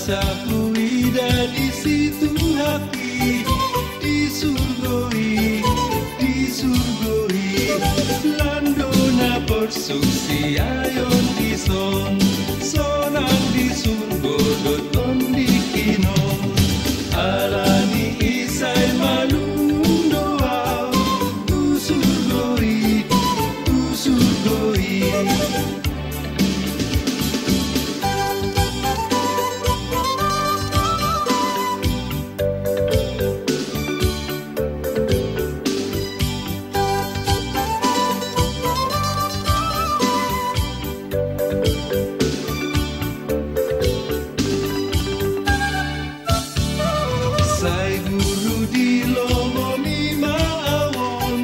asa huida di situ haki disurgoi landona persuksi ayon di sonang di surgo doton di kinom alani isai malundoa usurgoi Sai guru di lomo mi maawon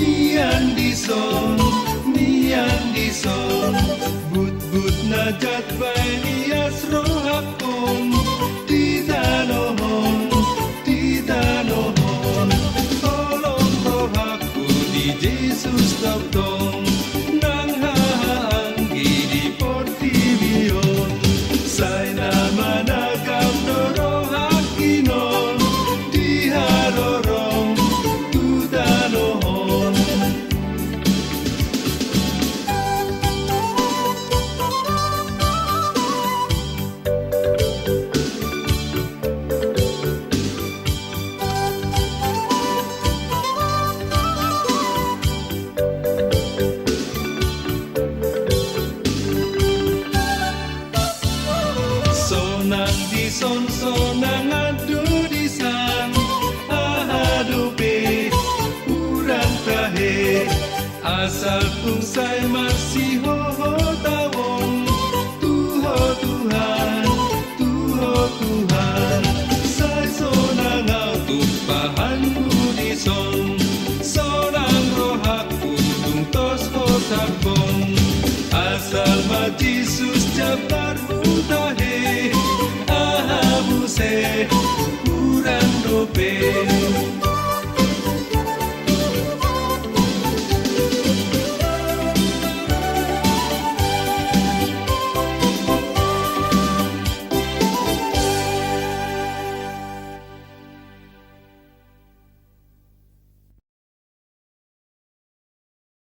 nian di son but najat bai nias rohakon di danohon tolong rohaku di Yesus tautong nang haanggi di portivion sai nama nagam dorohakinon di harorong tu danohon sonang adu di sang ahadupe urang tahe asal tungsai masih ho tawong Tuhan sai sonang au tumpahan di sonang rohaku dung tos ho sabong asal ma Jesus jabar mutahe se kurang dope